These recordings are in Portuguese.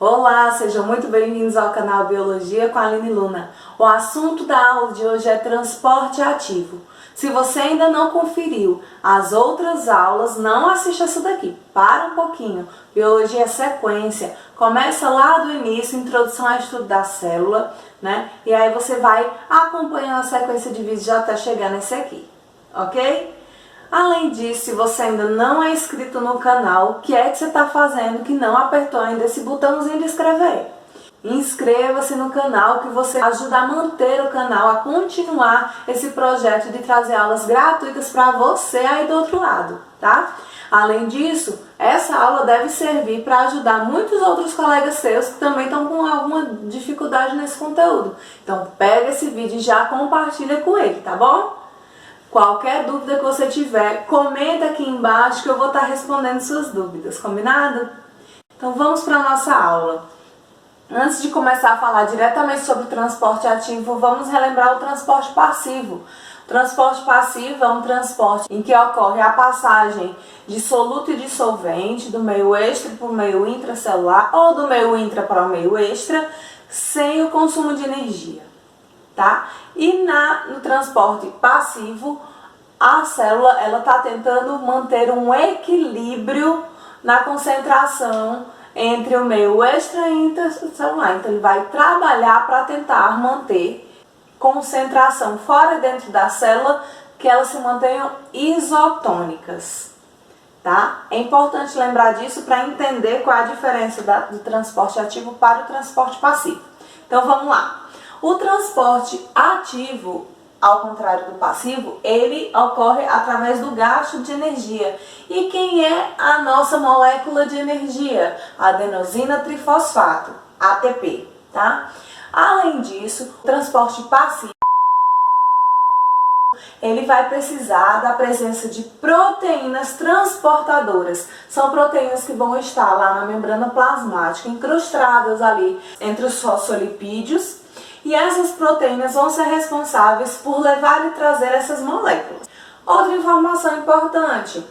Olá, sejam muito bem-vindos ao canal Biologia com a Aline Luna. O assunto da aula de hoje é transporte ativo. Se você ainda não conferiu as outras aulas, não assista essa daqui. Para um pouquinho. Biologia é sequência. Começa lá do início, introdução ao estudo da célula, né? E aí você vai acompanhando a sequência de vídeos até chegar nesse aqui, ok? Além disso, se você ainda não é inscrito no canal, o que é que você está fazendo que não apertou ainda esse botãozinho de inscrever? Inscreva-se no canal que você ajuda a manter o canal, a continuar esse projeto de trazer aulas gratuitas para você aí do outro lado, tá? Além disso, essa aula deve servir para ajudar muitos outros colegas seus que também estão com alguma dificuldade nesse conteúdo. Então pega esse vídeo e já compartilha com ele, tá bom? Qualquer dúvida que você tiver, comenta aqui embaixo que eu vou estar respondendo suas dúvidas, combinado? Então vamos para a nossa aula. Antes de começar a falar diretamente sobre o transporte ativo, vamos relembrar o transporte passivo. O transporte passivo é um transporte em que ocorre a passagem de soluto e dissolvente do meio extra para o meio intracelular ou do meio intra para o meio extra, sem o consumo de energia. Tá? E no transporte passivo, a célula está tentando manter um equilíbrio na concentração entre o meio extra e intracelular. Então ele vai trabalhar para tentar manter concentração fora e dentro da célula, que elas se mantenham isotônicas. Tá? É importante lembrar disso para entender qual é a diferença do transporte ativo para o transporte passivo. Então vamos lá. O transporte ativo, ao contrário do passivo, ele ocorre através do gasto de energia. E quem é a nossa molécula de energia? Adenosina trifosfato, ATP, tá? Além disso, o transporte passivo, ele vai precisar da presença de proteínas transportadoras. São proteínas que vão estar lá na membrana plasmática, incrustadas ali entre os fosfolipídios. E essas proteínas vão ser responsáveis por levar e trazer essas moléculas. Outra informação importante,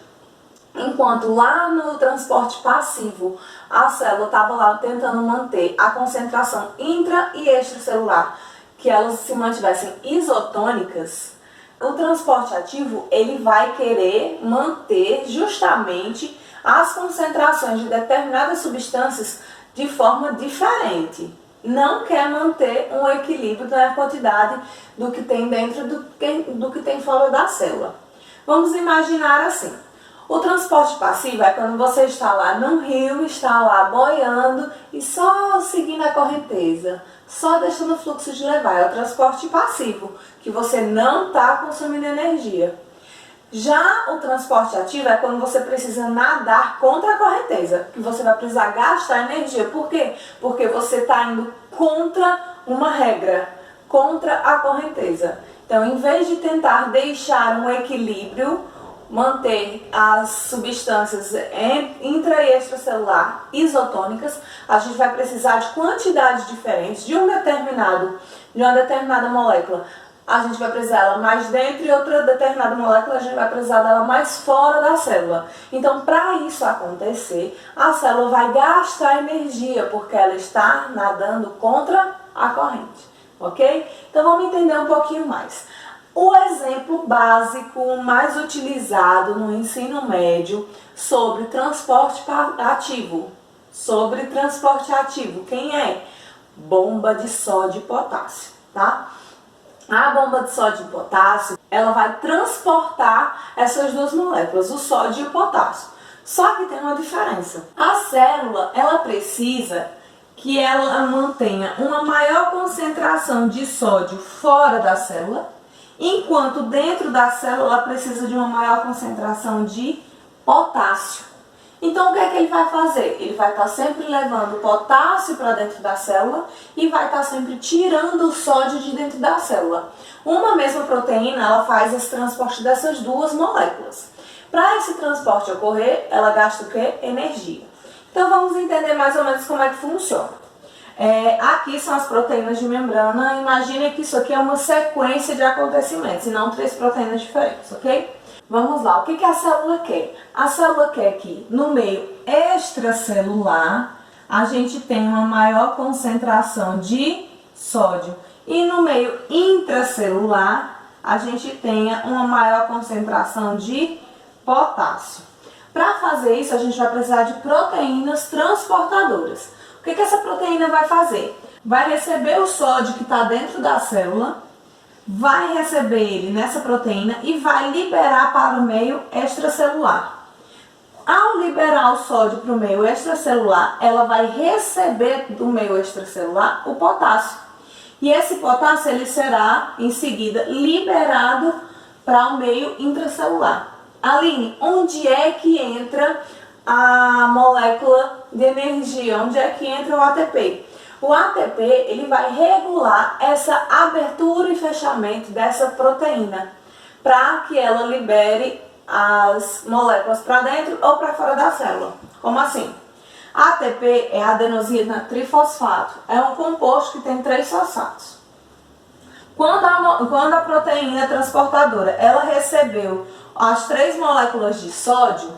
enquanto lá no transporte passivo a célula estava lá tentando manter a concentração intra e extracelular, que elas se mantivessem isotônicas, o transporte ativo ele vai querer manter justamente as concentrações de determinadas substâncias de forma diferente. Não quer manter um equilíbrio na quantidade do que tem dentro do que tem fora da célula. Vamos imaginar assim. O transporte passivo é quando você está lá no rio, está lá boiando e só seguindo a correnteza, só deixando o fluxo de levar. É o transporte passivo, que você não está consumindo energia. Já o transporte ativo é quando você precisa nadar contra a correnteza, que você vai precisar gastar energia. Por quê? Porque você está indo contra uma regra, contra a correnteza. Então, em vez de tentar deixar um equilíbrio, manter as substâncias intra e extracelular isotônicas, a gente vai precisar de quantidades diferentes de uma determinada molécula. A gente vai precisar dela mais dentro e outra determinada molécula a gente vai precisar dela mais fora da célula. Então, para isso acontecer, a célula vai gastar energia, porque ela está nadando contra a corrente, ok? Então, vamos entender um pouquinho mais. O exemplo básico mais utilizado no ensino médio sobre transporte ativo. Quem é? Bomba de sódio e potássio, tá? A bomba de sódio e potássio, ela vai transportar essas duas moléculas, o sódio e o potássio. Só que tem uma diferença. A célula, ela precisa que ela mantenha uma maior concentração de sódio fora da célula, enquanto dentro da célula ela precisa de uma maior concentração de potássio. Então, o que é que ele vai fazer? Ele vai estar sempre levando potássio para dentro da célula e vai estar sempre tirando o sódio de dentro da célula. Uma mesma proteína, ela faz esse transporte dessas duas moléculas. Para esse transporte ocorrer, ela gasta o quê? Energia. Então, vamos entender mais ou menos como é que funciona. Aqui são as proteínas de membrana. Imagine que isso aqui é uma sequência de acontecimentos e não 3 proteínas diferentes, ok? Vamos lá, o que a célula quer? A célula quer que no meio extracelular a gente tem uma maior concentração de sódio e no meio intracelular a gente tem uma maior concentração de potássio. Para fazer isso, a gente vai precisar de proteínas transportadoras. O que essa proteína vai fazer? Vai receber o sódio que está dentro da célula, vai receber ele nessa proteína e vai liberar para o meio extracelular. Ao liberar o sódio para o meio extracelular, ela vai receber do meio extracelular o potássio. E esse potássio ele será, em seguida, liberado para o meio intracelular. Aline, onde é que entra a molécula de energia? Onde é que entra o ATP? O ATP ele vai regular essa abertura e fechamento dessa proteína para que ela libere as moléculas para dentro ou para fora da célula. Como assim? ATP é adenosina trifosfato. É um composto que tem 3 fosfatos. Quando a proteína transportadora ela recebeu as 3 moléculas de sódio,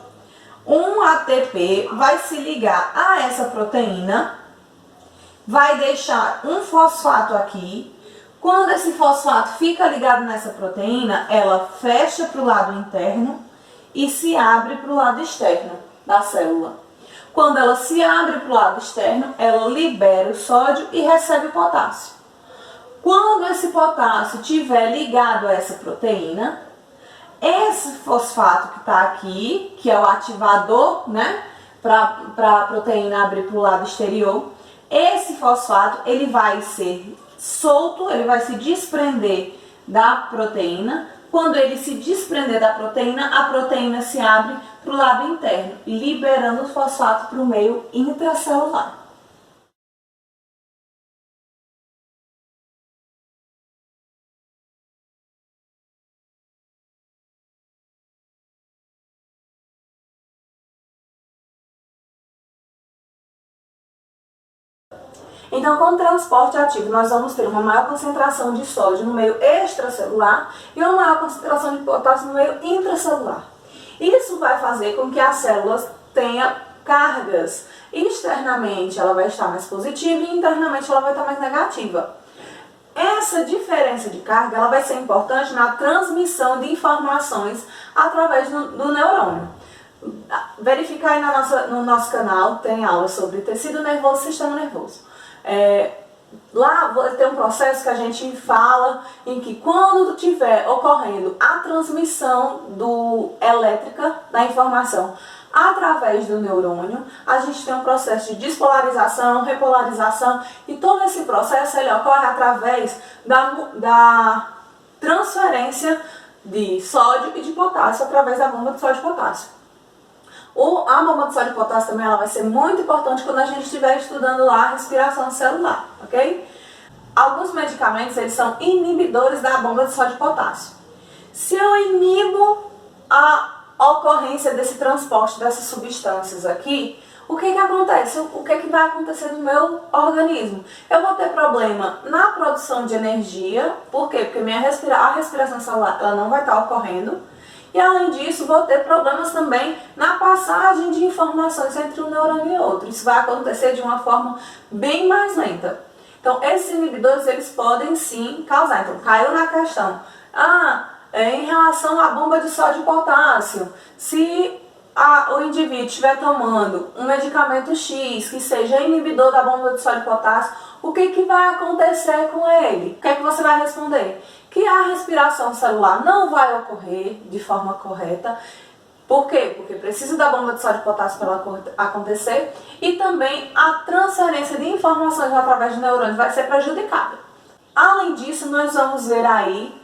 um ATP vai se ligar a essa proteína, vai deixar um fosfato aqui. Quando esse fosfato fica ligado nessa proteína, ela fecha para o lado interno e se abre para o lado externo da célula. Quando ela se abre para o lado externo, ela libera o sódio e recebe o potássio. Quando esse potássio estiver ligado a essa proteína, esse fosfato que está aqui, que é o ativador, né, para a proteína abrir para o lado exterior, esse fosfato ele vai ser solto, ele vai se desprender da proteína. Quando ele se desprender da proteína, a proteína se abre para o lado interno, liberando o fosfato para o meio intracelular. Então, com o transporte ativo, nós vamos ter uma maior concentração de sódio no meio extracelular e uma maior concentração de potássio no meio intracelular. Isso vai fazer com que as células tenham cargas. Externamente ela vai estar mais positiva e internamente ela vai estar mais negativa. Essa diferença de carga ela vai ser importante na transmissão de informações através do neurônio. Verificar aí no nosso canal, tem aula sobre tecido nervoso e sistema nervoso. Lá vai ter um processo que a gente fala em que quando estiver ocorrendo a transmissão elétrica da informação através do neurônio, a gente tem um processo de despolarização, repolarização e todo esse processo ele ocorre através da transferência de sódio e de potássio através da bomba de sódio e potássio. A bomba de sódio e potássio também ela vai ser muito importante quando a gente estiver estudando lá a respiração celular, ok? Alguns medicamentos eles são inibidores da bomba de sódio e potássio. Se eu inibo a ocorrência desse transporte dessas substâncias aqui, o que acontece? O que vai acontecer no meu organismo? Eu vou ter problema na produção de energia, por quê? Porque a respiração celular ela não vai estar ocorrendo. E além disso, vou ter problemas também na passagem de informações entre um neurônio e outro. Isso vai acontecer de uma forma bem mais lenta. Então, esses inibidores, eles podem sim causar. Então, caiu na questão. Em relação à bomba de sódio e potássio, se o indivíduo estiver tomando um medicamento X que seja inibidor da bomba de sódio e potássio, o que vai acontecer com ele? O que é que você vai responder? Que a respiração celular não vai ocorrer de forma correta. Por quê? Porque precisa da bomba de sódio e potássio para ela acontecer e também a transferência de informações através do neurônio vai ser prejudicada. Além disso, nós vamos ver aí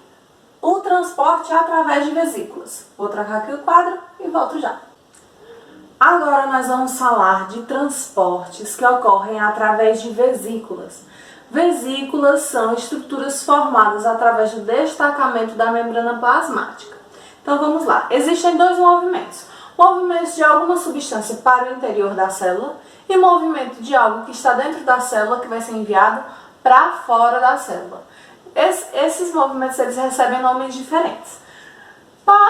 o transporte através de vesículas. Vou trocar aqui o quadro e volto já. Agora nós vamos falar de transportes que ocorrem através de vesículas. Vesículas são estruturas formadas através do destacamento da membrana plasmática. Então vamos lá. Existem 2 movimentos. Movimento de alguma substância para o interior da célula e movimento de algo que está dentro da célula que vai ser enviado para fora da célula. Esses movimentos eles recebem nomes diferentes.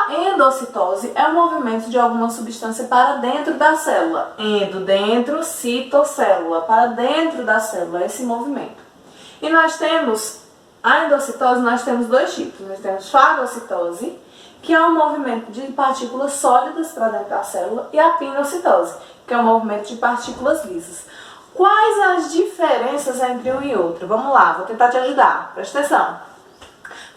Endocitose é o movimento de alguma substância para dentro da célula. Endo, dentro, citocélula, para dentro da célula, esse movimento. E nós temos, a endocitose, nós temos dois tipos. Nós temos fagocitose, que é um movimento de partículas sólidas para dentro da célula, e a pinocitose, que é um movimento de partículas lisas. Quais as diferenças entre um e outro? Vamos lá, vou tentar te ajudar, presta atenção.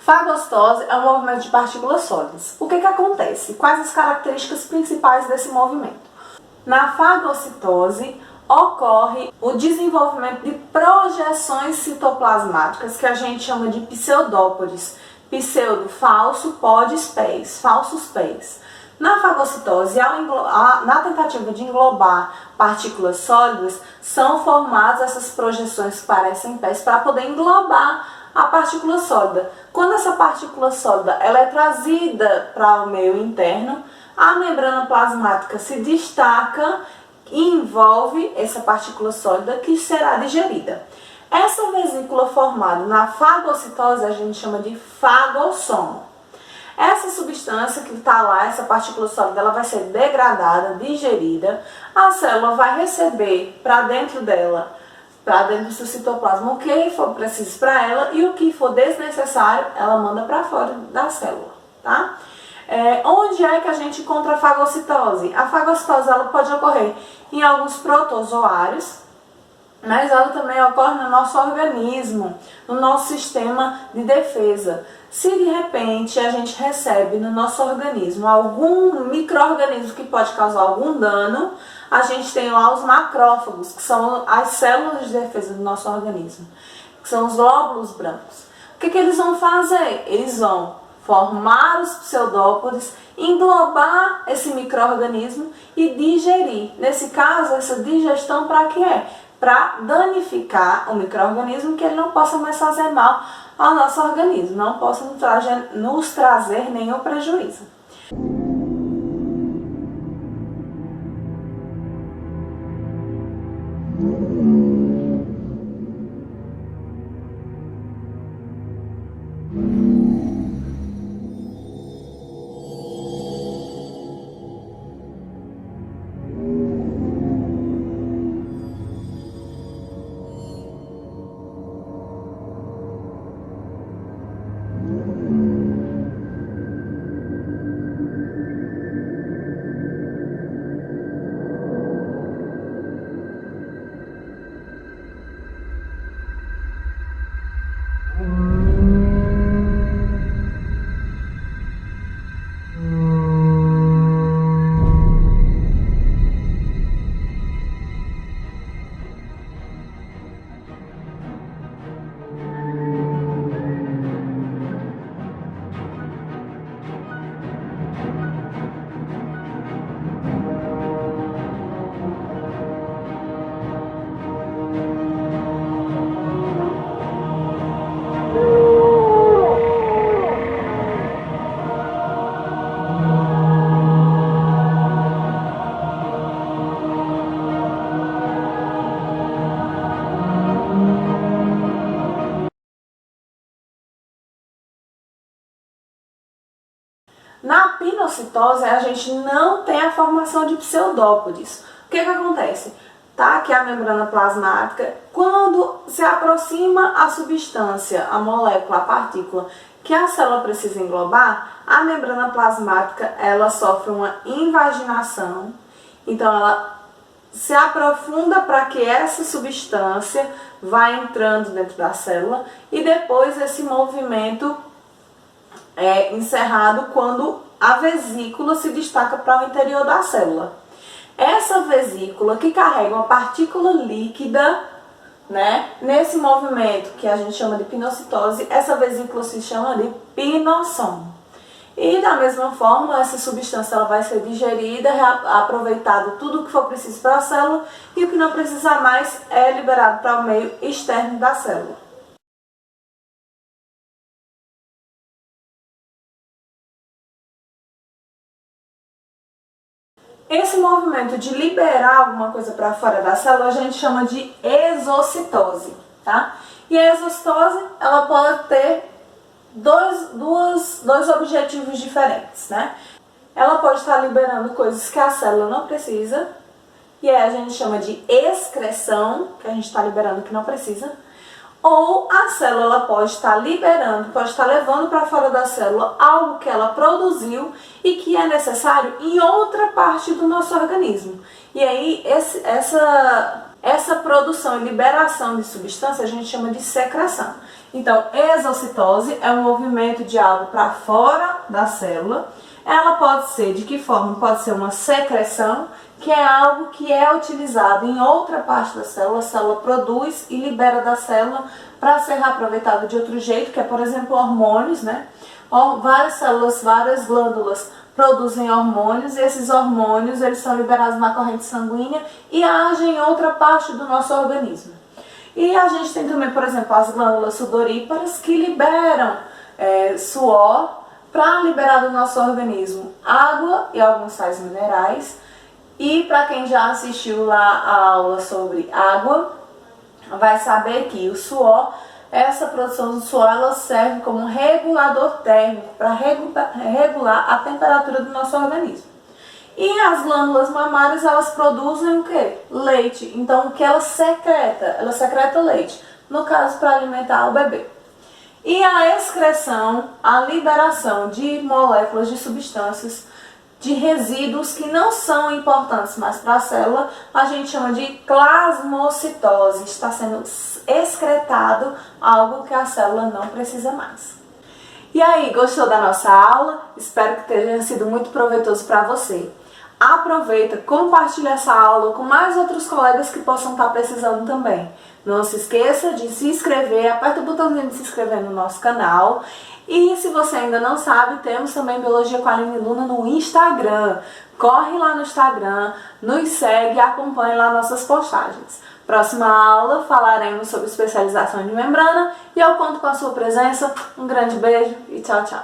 Fagocitose é um movimento de partículas sólidas. O que acontece? Quais as características principais desse movimento? Na fagocitose ocorre o desenvolvimento de projeções citoplasmáticas que a gente chama de pseudópodes. Pseudo, falso, podes, pés, falsos pés. Na fagocitose, na tentativa de englobar partículas sólidas, são formadas essas projeções que parecem pés para poder englobar a partícula sólida. Quando essa partícula sólida ela é trazida para o meio interno, a membrana plasmática se destaca e envolve essa partícula sólida que será digerida. Essa vesícula formada na fagocitose a gente chama de fagossomo. Essa substância que está lá, essa partícula sólida, ela vai ser degradada, digerida, a célula vai receber para dentro dela, para dentro do seu citoplasma, o que for preciso para ela e o que for desnecessário, ela manda para fora da célula, tá? Onde é que a gente encontra a fagocitose? A fagocitose ela pode ocorrer em alguns protozoários, mas ela também ocorre no nosso organismo, no nosso sistema de defesa. Se de repente a gente recebe no nosso organismo algum micro-organismo que pode causar algum dano, a gente tem lá os macrófagos, que são as células de defesa do nosso organismo, que são os glóbulos brancos. O que eles vão fazer? Eles vão formar os pseudópodes, englobar esse micro-organismo e digerir. Nesse caso, essa digestão para quê? Para danificar o micro-organismo, que ele não possa mais fazer mal ao nosso organismo, não possa nos trazer nenhum prejuízo. Na pinocitose, a gente não tem a formação de pseudópodes. O que acontece? Tá aqui a membrana plasmática. Quando se aproxima a substância, a molécula, a partícula, que a célula precisa englobar, a membrana plasmática ela sofre uma invaginação. Então, ela se aprofunda para que essa substância vá entrando dentro da célula e depois esse movimento é encerrado quando a vesícula se destaca para o interior da célula. Essa vesícula que carrega uma partícula líquida, né, nesse movimento que a gente chama de pinocitose, essa vesícula se chama de pinossomo. E da mesma forma, essa substância ela vai ser digerida, aproveitado tudo o que for preciso para a célula e o que não precisa mais é liberado para o meio externo da célula. Esse movimento de liberar alguma coisa para fora da célula a gente chama de exocitose, tá? E a exocitose, ela pode ter dois objetivos diferentes, né? Ela pode estar liberando coisas que a célula não precisa, e aí a gente chama de excreção, que a gente está liberando que não precisa. Ou a célula pode estar liberando, pode estar levando para fora da célula algo que ela produziu e que é necessário em outra parte do nosso organismo. E aí essa produção e liberação de substância a gente chama de secreção. Então, exocitose é um movimento de algo para fora da célula. Ela pode ser, de que forma? Pode ser uma secreção, que é algo que é utilizado em outra parte da célula, a célula produz e libera da célula para ser reaproveitado de outro jeito, que é, por exemplo, hormônios, né? Várias células, várias glândulas produzem hormônios, e esses hormônios eles são liberados na corrente sanguínea e agem em outra parte do nosso organismo. E a gente tem também, por exemplo, as glândulas sudoríparas que liberam suor para liberar do nosso organismo água e alguns sais minerais. E para quem já assistiu lá a aula sobre água, vai saber que o suor, essa produção do suor, ela serve como regulador térmico para regular a temperatura do nosso organismo. E as glândulas mamárias, elas produzem o quê? Leite. Então, o que ela secreta? Ela secreta leite, no caso, para alimentar o bebê. E a excreção, a liberação de moléculas, de substâncias, de resíduos que não são importantes mais para a célula, a gente chama de plasmocitose. Está sendo excretado algo que a célula não precisa mais. E aí, gostou da nossa aula? Espero que tenha sido muito proveitoso para você. Aproveita, compartilha essa aula com mais outros colegas que possam estar precisando também. Não se esqueça de se inscrever, aperta o botãozinho de se inscrever no nosso canal. E se você ainda não sabe, temos também Biologia com a Aline Luna no Instagram. Corre lá no Instagram, nos segue e acompanhe lá nossas postagens. Próxima aula falaremos sobre especialização de membrana e eu conto com a sua presença. Um grande beijo e tchau, tchau!